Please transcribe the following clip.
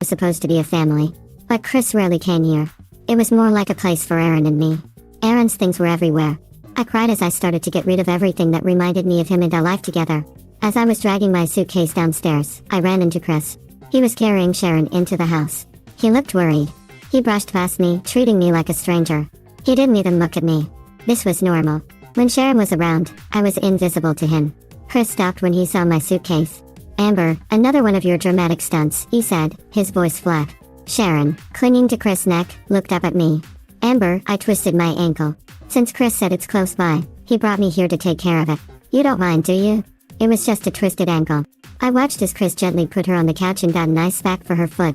was supposed to be a family. But Chris rarely came here. It was more like a place for Aaron and me. Aaron's things were everywhere. I cried as I started to get rid of everything that reminded me of him and our life together. As I was dragging my suitcase downstairs, I ran into Chris. He was carrying Sharon into the house. He looked worried. He brushed past me, treating me like a stranger. He didn't even look at me. This was normal. When Sharon was around, I was invisible to him. Chris stopped when he saw my suitcase. "Amber, another one of your dramatic stunts," he said, his voice flat. Sharon, clinging to Chris' neck, looked up at me. "Amber," I twisted my ankle. "Since Chris said it's close by, he brought me here to take care of it. You don't mind, do you?" It was just a twisted ankle. I watched as Chris gently put her on the couch and got an ice pack for her foot.